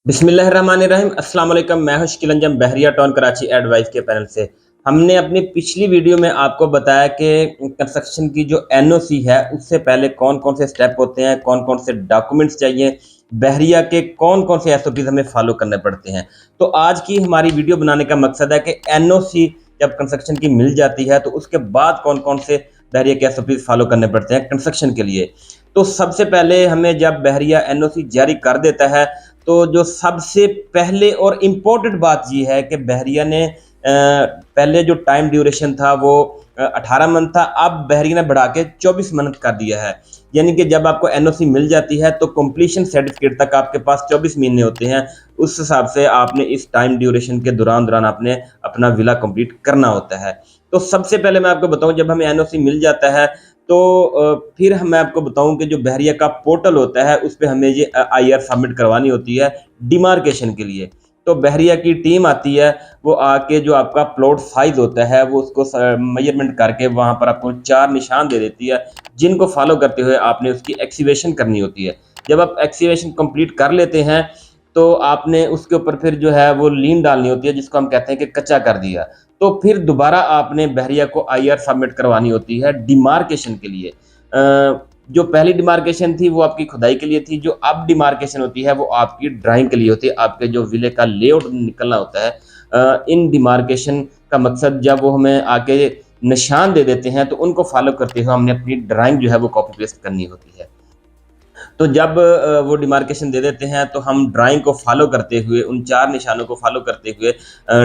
बिस्मिल्लाहिर्रहमानिर्रहीम अस्सलाम वालेकुम। मैं हूं शकील अंजम बहरिया टाउन कराची एडवाइस के पैनल से। हमने अपनी पिछली वीडियो में आपको बताया कि कंस्ट्रक्शन की जो एनओसी है उससे पहले कौन कौन से स्टेप होते हैं, कौन कौन से डॉक्यूमेंट्स चाहिए, बहरिया के कौन कौन से एसओपीज हमें फॉलो करने पड़ते हैं। तो आज की हमारी वीडियो बनाने का मकसद है कि एनओसी जब कंस्ट्रक्शन की मिल जाती है तो उसके बाद कौन कौन से बहरिया के एसओपीज फॉलो करने पड़ते हैं कंस्ट्रक्शन के लिए। तो सबसे पहले हमें जब बहरिया एनओसी जारी कर देता है तो जो सबसे पहले और इम्पोर्टेंट बात ये है कि बहरिया ने पहले जो टाइम ड्यूरेशन था वो 18 मंथ था, अब बहरिया ने बढ़ा के 24 मंथ कर दिया है। यानी कि जब आपको एनओसी मिल जाती है तो कंप्लीशन सर्टिफिकेट तक आपके पास 24 महीने होते हैं। उस हिसाब से आपने इस टाइम ड्यूरेशन के दौरान आपने अपना विला कंप्लीट करना होता है। तो सबसे पहले मैं आपको बताऊं, जब हमें एनओसी मिल जाता है तो फिर मैं आपको बताऊं कि जो बहरिया का पोर्टल होता है उस पर हमें ये आईआर सबमिट करवानी होती है डिमार्केशन के लिए। तो बहरिया की टीम आती है, वो आके जो आपका प्लॉट साइज होता है वो उसको मेजरमेंट करके वहां पर आपको 4 निशान दे देती है, जिनको फॉलो करते हुए आपने उसकी एक्सीवेशन करनी होती है। जब आप एक्सीवेशन कंप्लीट कर लेते हैं तो आपने उसके ऊपर फिर जो है वो लीन डालनी होती है, जिसको हम कहते हैं कि कच्चा कर दिया। तो फिर दोबारा आपने बहरिया को आईआर सबमिट करवानी होती है डिमार्केशन के लिए। जो पहली डिमार्केशन थी वो आपकी खुदाई के लिए थी, जो अब डिमार्केशन होती है वो आपकी ड्राइंग के लिए होती है, आपके जो विले का लेआउट निकलना होता है। इन डिमार्केशन का मकसद जब वो हमें आके निशान दे देते हैं तो उनको फॉलो करते हुए हमने अपनी ड्राइंग जो है वो कॉपी पेस्ट करनी होती है। तो जब वो डिमार्केशन दे देते हैं तो हम ड्राइंग को फॉलो करते हुए, उन 4 निशानों को फॉलो करते हुए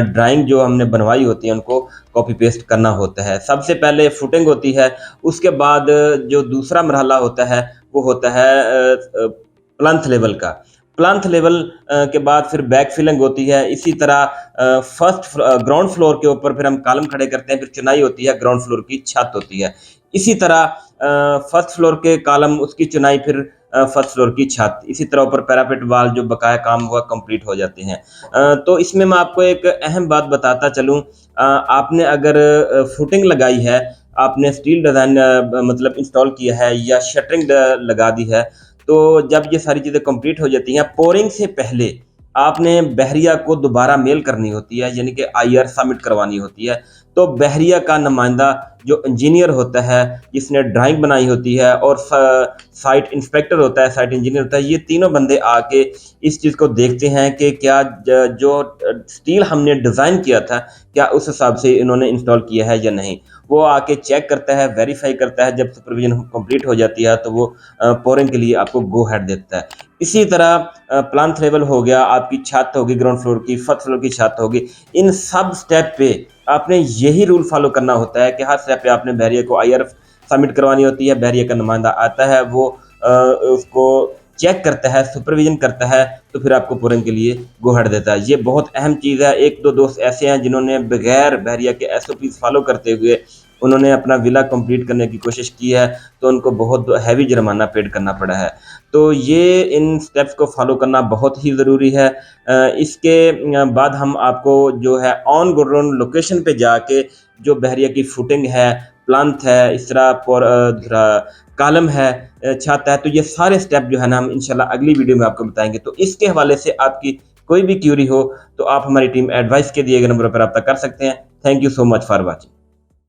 ड्राइंग जो हमने बनवाई होती है उनको कॉपी पेस्ट करना होता है। सबसे पहले फुटिंग होती है, उसके बाद जो दूसरा मरहला होता है वो होता है प्लंथ लेवल का। प्लंथ लेवल के बाद फिर बैक फिलिंग होती है। इसी तरह फर्स्ट ग्राउंड फ्लोर के ऊपर फिर हम कॉलम खड़े करते हैं, फिर चुनाई होती है, ग्राउंड फ्लोर की छत होती है। इसी तरह फर्स्ट फ्लोर के कॉलम, उसकी चुनाई, फिर फर्स्ट फ्लोर की छत, इसी तरह ऊपर पैरापेट वाल जो बकाया काम हुआ कंप्लीट हो जाते हैं। तो इसमें मैं आपको एक अहम बात बताता चलूँ, आपने अगर फुटिंग लगाई है, आपने स्टील डिज़ाइन मतलब इंस्टॉल किया है या शटरिंग लगा दी है, तो जब ये सारी चीज़ें कंप्लीट हो जाती हैं, पोरिंग से पहले आपने बहरिया को दोबारा मेल करनी होती है, यानी कि आईआर सबमिट करवानी होती है। तो बहरिया का नुमाइंदा जो इंजीनियर होता है, जिसने ड्राइंग बनाई होती है, और साइट इंस्पेक्टर होता है, साइट इंजीनियर होता है, ये तीनों बंदे आके इस चीज़ को देखते हैं कि क्या जो स्टील हमने डिज़ाइन किया था क्या उस हिसाब से इन्होंने इंस्टॉल किया है या नहीं। वो आके चेक करता है, वेरीफाई करता है। जब सुपरविजन कंप्लीट हो जाती है तो वो पोरिंग के लिए आपको गो हेड देता है। इसी तरह प्लांथ लेवल हो गया, आपकी छत होगी ग्राउंड फ्लोर की, फर्स्ट फ्लोर की छत होगी। इन सब स्टेप पे आपने यही रूल फॉलो करना होता है कि हर स्टेप पे आपने बहरिया को आईआर सबमिट करवानी होती है। बहरिया का नुमाइंदा आता है, वो उसको चेक करता है, सुपरविजन करता है, तो फिर आपको पोरिंग के लिए गो हेड देता है। ये बहुत अहम चीज़ है। एक दो दोस्त ऐसे हैं जिन्होंने बगैर बहरिया के एसओपीज फॉलो करते हुए उन्होंने अपना विला कंप्लीट करने की कोशिश की है, तो उनको बहुत हैवी जुर्माना पेड करना पड़ा है। तो ये इन स्टेप्स को फॉलो करना बहुत ही ज़रूरी है। इसके बाद हम आपको जो है ऑन ग्राउंड लोकेशन पे जाके जो बहरिया की फुटिंग है, प्लांथ है, इस तरह कॉलम है, छत है, तो ये सारे स्टेप जो है ना हम इंशाल्लाह अगली वीडियो में आपको बताएंगे। तो इसके हवाले से आपकी कोई भी क्यूरी हो तो आप हमारी टीम एडवाइस के दिए गए नंबर पर रब्ता कर सकते हैं। Thank you so much for watching.